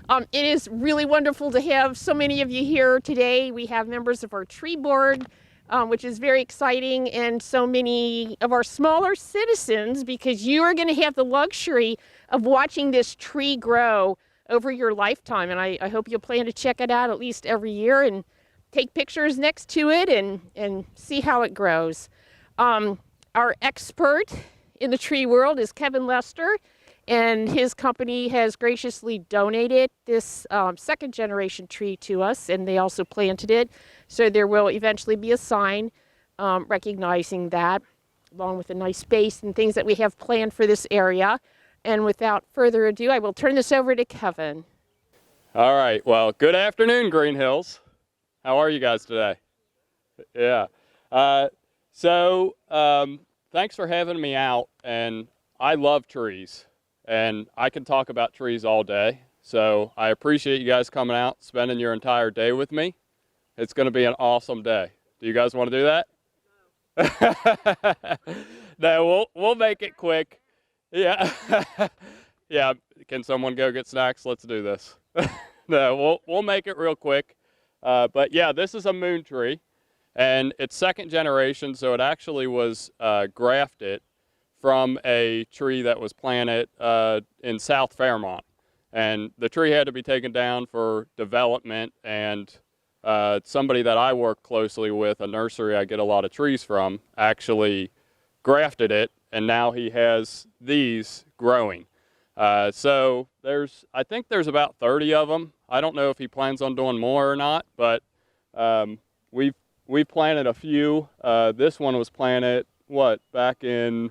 It is really wonderful to have so many of you here today. We have members of our tree board, which is very exciting, and so many of our smaller citizens, because you are going to have the luxury of watching this tree grow over your lifetime. And I hope you'll plan to check it out at least every year and take pictures next to it and see how it grows. Our expert in the tree world is Kevin Lester, and his company has graciously donated this second generation tree to us, and they also planted it. So there will eventually be a sign recognizing that, along with a nice space and things that we have planned for this area. And without further ado, I will turn this over to Kevin. All right, well, good afternoon, Greenhills. How are you guys today? Yeah. Thanks for having me out, and I love trees. And I can talk about trees all day, so I appreciate you guys coming out, spending your entire day with me. It's going to be an awesome day. Do you guys want to do that? No, we'll make it quick. Yeah. Yeah, can someone go get snacks? Let's do this. No, we'll make it real quick. But yeah, this is a moon tree, and it's second generation, so it actually was grafted from a tree that was planted in South Fairmont. And the tree had to be taken down for development, and somebody that I work closely with, a nursery I get a lot of trees from, actually grafted it, and now he has these growing. So I think there's about 30 of them. I don't know if he plans on doing more or not, but we've planted a few. This one was planted, back in,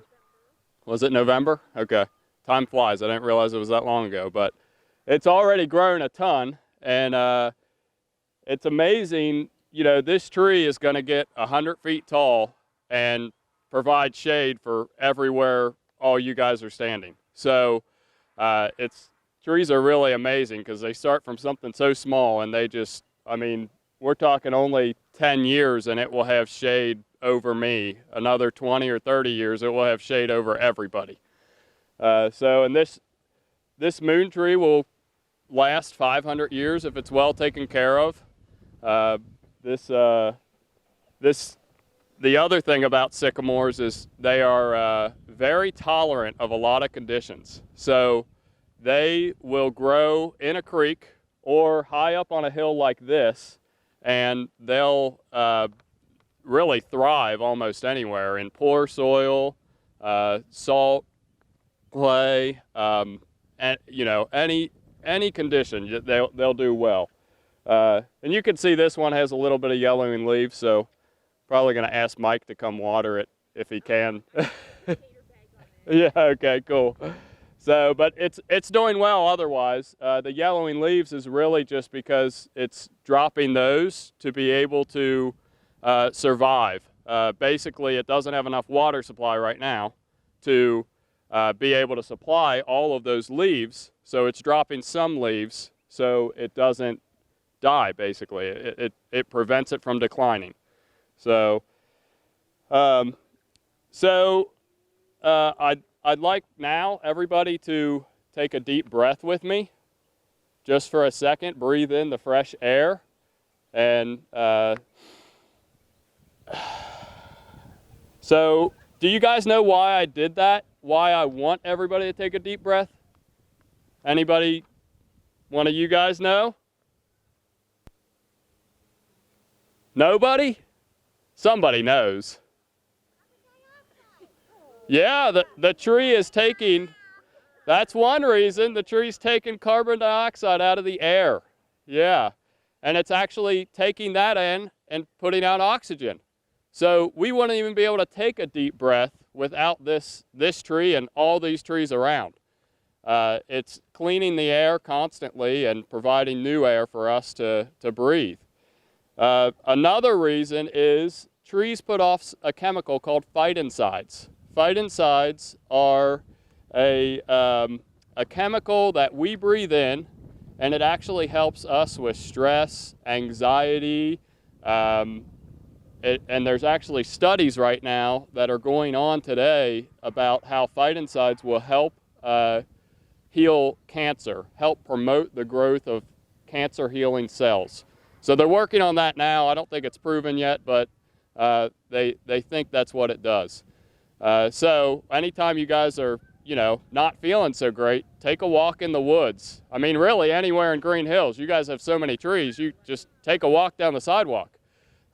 was it November? Okay, time flies. I didn't realize it was that long ago, but it's already grown a ton, and it's amazing. You know, this tree is going to get 100 feet tall and provide shade for everywhere all you guys are standing. So trees are really amazing because they start from something so small, and they just, I mean, we're talking only 10 years and it will have shade over me. Another 20 or 30 years, it will have shade over everybody. And this moon tree will last 500 years if it's well taken care of. The other thing about sycamores is they are very tolerant of a lot of conditions. So they will grow in a creek or high up on a hill like this, and they'll really thrive almost anywhere in poor soil, salt, clay, and any condition they'll do well. And you can see this one has a little bit of yellowing leaves, so probably going to ask Mike to come water it if he can. Yeah, okay, cool. So, but it's doing well otherwise. The yellowing leaves is really just because it's dropping those to be able to survive. Basically, it doesn't have enough water supply right now to be able to supply all of those leaves, so it's dropping some leaves so it doesn't die, basically. It prevents it from declining. So, I'd like now everybody to take a deep breath with me, just for a second. Breathe in the fresh air, and so do you guys know why I did that? Why I want everybody to take a deep breath? Anybody, one of you guys know? Nobody? Somebody knows. Yeah, the tree is taking, that's one reason, the tree's taking carbon dioxide out of the air. Yeah, and it's actually taking that in and putting out oxygen. So we wouldn't even be able to take a deep breath without this tree and all these trees around. It's cleaning the air constantly and providing new air for us to breathe. Another reason is trees put off a chemical called phytoncides. Phytoncides are a chemical that we breathe in, and it actually helps us with stress, anxiety, and there's actually studies right now that are going on today about how phytoncides will help heal cancer, help promote the growth of cancer healing cells. So they're working on that now. I don't think it's proven yet, but they think that's what it does. So anytime you guys are, not feeling so great, take a walk in the woods. I mean, really anywhere in Greenhills. You guys have so many trees, you just take a walk down the sidewalk.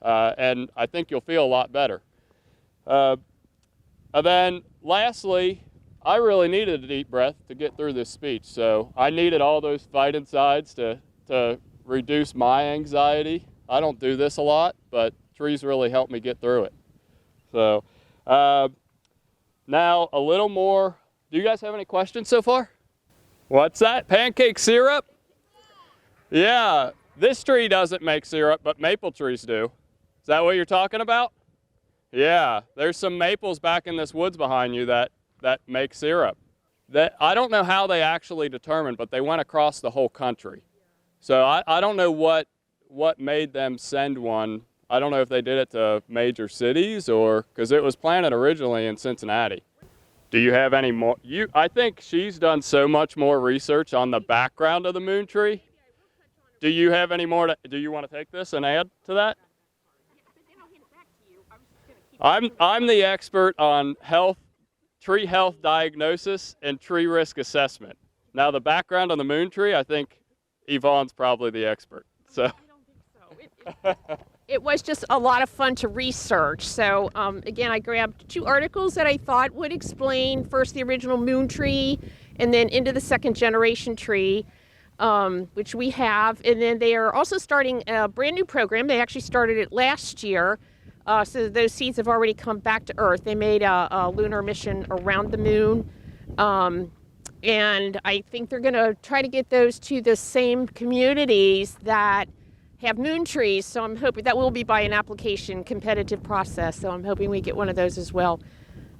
And I think you'll feel a lot better. And then lastly, I really needed a deep breath to get through this speech. So I needed all those fight insides to reduce my anxiety. I don't do this a lot, but trees really help me get through it. So now a little more. Do you guys have any questions so far? What's that? Pancake syrup? Yeah, this tree doesn't make syrup, but maple trees do. Is that what you're talking about? Yeah, there's some maples back in this woods behind you that make syrup. I don't know how they actually determined, but they went across the whole country. So I don't know what made them send one. I don't know if they did it to major cities or because it was planted originally in Cincinnati. Do you have any more? I think she's done so much more research on the background of the moon tree. Do you have any more? Do you want to take this and add to that? I'm the expert on tree health diagnosis and tree risk assessment. Now the background on the moon tree, I think Yvonne's probably the expert. So. I don't think so. It was just a lot of fun to research. So again, I grabbed 2 articles that I thought would explain first the original moon tree and then into the second generation tree, which we have. And then they are also starting a brand new program. They actually started it last year. So those seeds have already come back to Earth. They made a lunar mission around the moon. And I think they're going to try to get those to the same communities that have moon trees. So I'm hoping that will be by an application competitive process. So I'm hoping we get one of those as well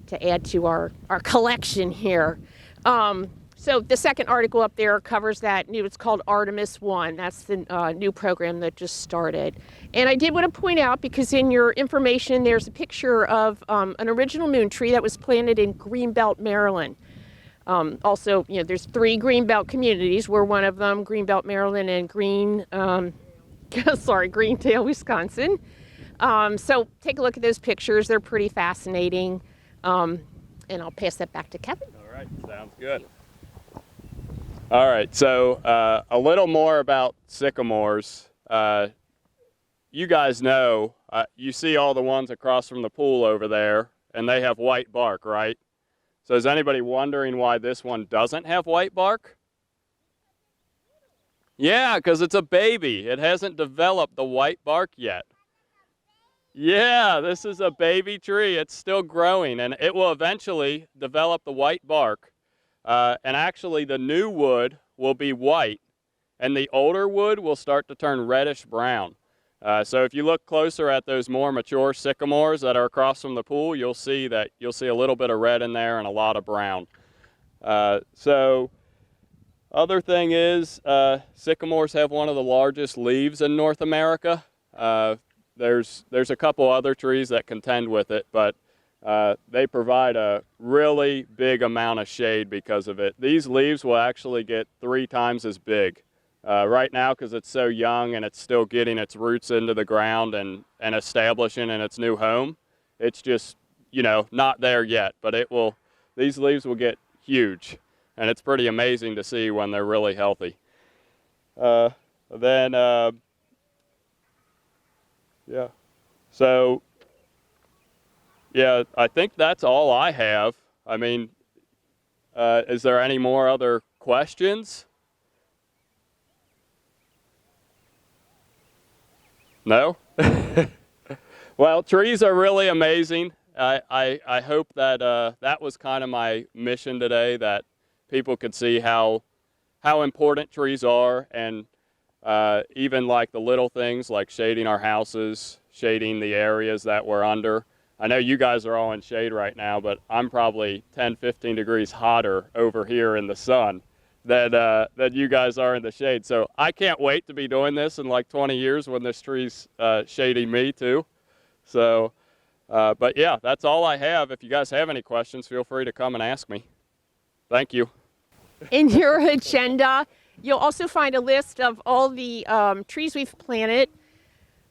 to add to our collection here. So the second article up there covers that new, it's called Artemis 1. That's the new program that just started. And I did want to point out, because in your information, there's a picture of an original moon tree that was planted in Greenbelt, Maryland. Also, there's 3 Greenbelt communities. We're one of them, Greenbelt, Maryland, and Greendale, Wisconsin. So take a look at those pictures. They're pretty fascinating. And I'll pass that back to Kevin. All right, sounds good. All right, so a little more about sycamores. You guys know, you see all the ones across from the pool over there, and they have white bark, right? So is anybody wondering why this one doesn't have white bark? Yeah, because it's a baby. It hasn't developed the white bark yet. Yeah, this is a baby tree. It's still growing, and it will eventually develop the white bark. And actually, the new wood will be white, and the older wood will start to turn reddish brown. So if you look closer at those more mature sycamores that are across from the pool, you'll see a little bit of red in there and a lot of brown. Other thing is, sycamores have one of the largest leaves in North America. There's a couple other trees that contend with it, but they provide a really big amount of shade because of it. These leaves will actually get 3 times as big. Right now, because it's so young and it's still getting its roots into the ground and establishing in its new home, it's just, not there yet, but these leaves will get huge. And it's pretty amazing to see when they're really healthy. Yeah. So, yeah, I think that's all I have. I mean, is there any more other questions? No? Well, trees are really amazing. I hope that that was kind of my mission today, that people could see how important trees are, and even like the little things like shading our houses, shading the areas that we're under. I know you guys are all in shade right now, but I'm probably 10, 15 degrees hotter over here in the sun than you guys are in the shade. So I can't wait to be doing this in like 20 years when this tree's shading me too. So, but yeah, that's all I have. If you guys have any questions, feel free to come and ask me. Thank you. in your agenda. You'll also find a list of all the trees we've planted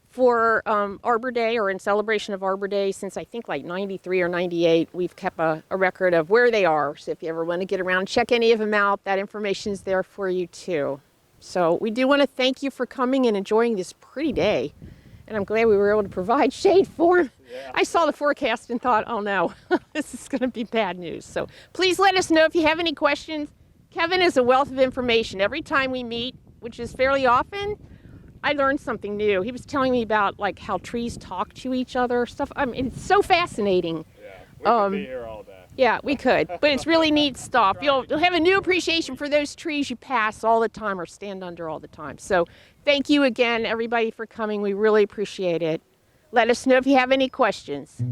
for Arbor Day, or in celebration of Arbor Day, since I think like 93 or 98. We've kept a record of where they are. So if you ever want to get around and check any of them out, that information is there for you too. So we do want to thank you for coming and enjoying this pretty day. And I'm glad we were able to provide shade for him. Yeah. I saw the forecast and thought, oh no, this is going to be bad news. So please let us know if you have any questions. Kevin is a wealth of information. Every time we meet, which is fairly often, I learned something new. He was telling me about like how trees talk to each other, stuff. I mean, it's so fascinating. Yeah, we could be here all day. Yeah, we could, but it's really neat stuff. You'll have a new appreciation for those trees you pass all the time or stand under all the time. So thank you again, everybody, for coming. We really appreciate it. Let us know if you have any questions.